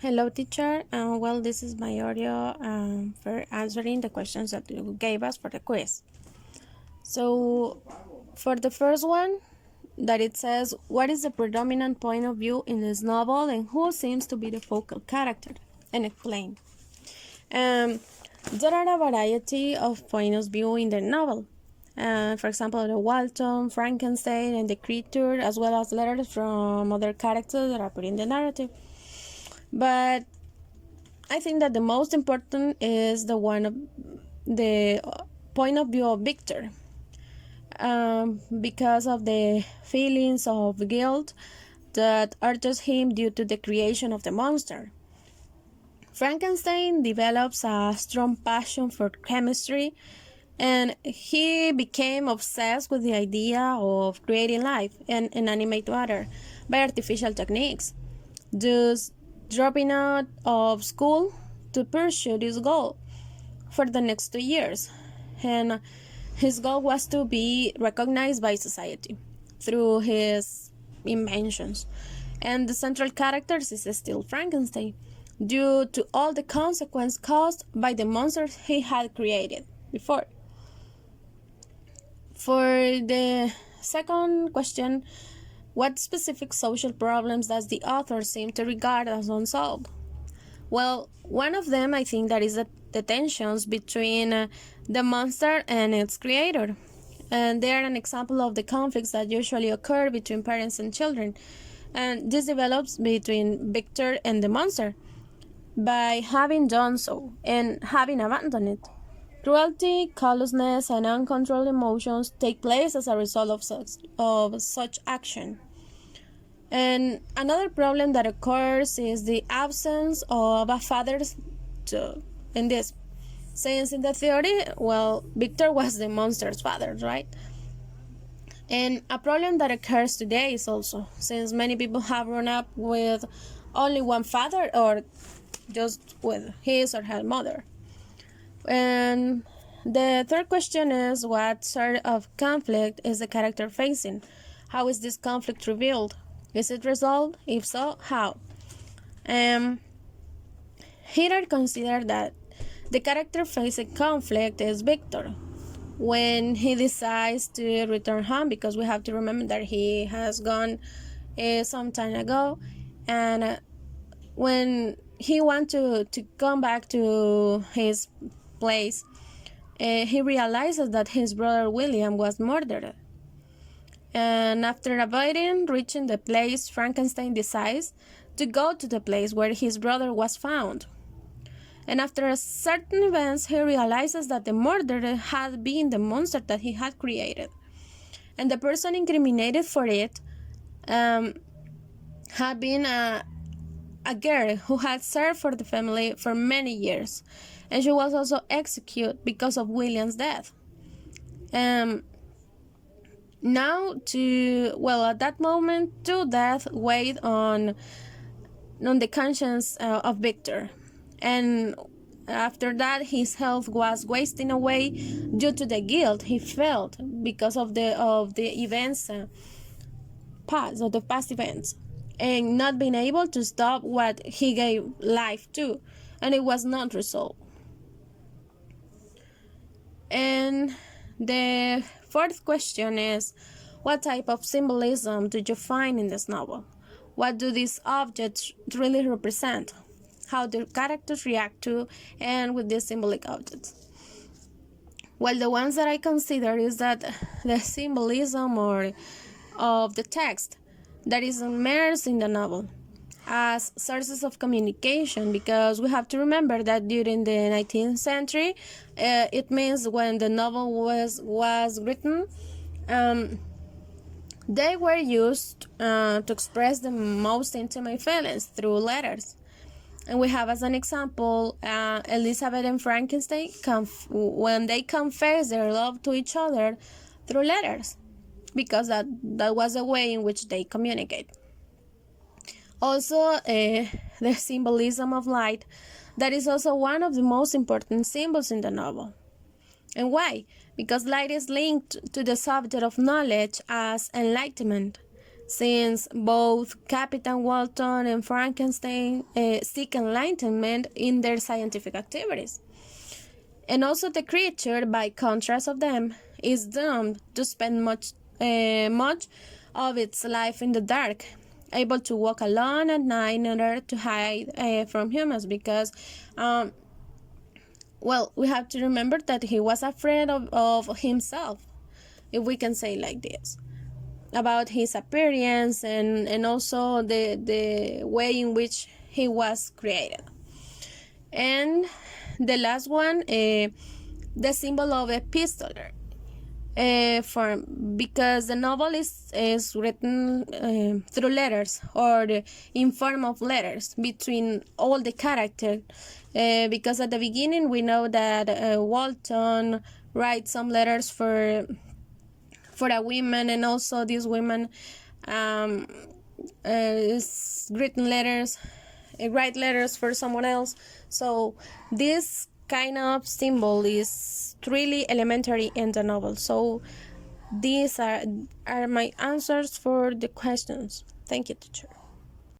Hello, teacher. Well, this is my audio for answering the questions that you gave us for the quiz. So, for the first one, that it says, what is the predominant point of view in this novel and who seems to be the focal character? And explain. There are a variety of points of view in the novel. For example, the Walton, Frankenstein, and the creature, as well as letters from other characters that are put in the narrative. But I think that the most important is the point of view of Victor, because of the feelings of guilt that urges him due to the creation of the monster. Frankenstein develops a strong passion for chemistry, and he became obsessed with the idea of creating life and inanimate matter by artificial techniques, thus dropping out of school to pursue this goal for the next 2 years. And his goal was to be recognized by society through his inventions. And the central character is still Frankenstein, due to all the consequences caused by the monsters he had created before. For the second question, what specific social problems does the author seem to regard as unsolved? Well, one of them, I think, that is the tensions between the monster and its creator. And they are an example of the conflicts that usually occur between parents and children. And this develops between Victor and the monster by having done so and having abandoned it. Cruelty, callousness, and uncontrolled emotions take place as a result of such action. And another problem that occurs is the absence of a father in this. Since in the theory, well, Victor was the monster's father, right? And a problem that occurs today is also, since many people have grown up with only one father or just with his or her mother. And the third question is, what sort of conflict is the character facing? How is this conflict revealed? Is it resolved? If so, how? Here I consider that the character facing conflict is Victor when he decides to return home, because we have to remember that he has gone some time ago, and when he wants to come back to his place, he realizes that his brother William was murdered. And after avoiding reaching the place, Frankenstein decides to go to the place where his brother was found. And after certain events, he realizes that the murderer had been the monster that he had created. And the person incriminated for it had been a girl who had served for the family for many years. And she was also executed because of William's death. At that moment, two deaths weighed on the conscience of Victor. And after that, his health was wasting away due to the guilt he felt because of the events the past events, and not being able to stop what he gave life to, and it was not resolved. And the fourth question is, what type of symbolism do you find in this novel? What do these objects really represent? How do characters react to and with these symbolic objects? Well, the ones that I consider is that the symbolism of the text that is immersed in the novel as sources of communication, because we have to remember that during the 19th century, it means when the novel was written, they were used to express the most intimate feelings through letters. And we have as an example Elizabeth and Frankenstein when they confess their love to each other through letters, because that was a way in which they communicate. Also, the symbolism of light, that is also one of the most important symbols in the novel. And why? Because light is linked to the subject of knowledge as enlightenment, since both Captain Walton and Frankenstein seek enlightenment in their scientific activities. And also the creature, by contrast of them, is doomed to spend much of its life in the dark, able to walk alone at night in order to hide from humans, because we have to remember that he was afraid of himself, if we can say like this, about his appearance and also the way in which he was created. And the last one, the symbol of epistolar form, because the novel is written through letters, or in form of letters between all the characters, because at the beginning we know that Walton writes some letters for a woman, and also these women is written letters, write letters for someone else. So this kind of symbol is really elementary in the novel. So these are my answers for the questions. Thank you, teacher.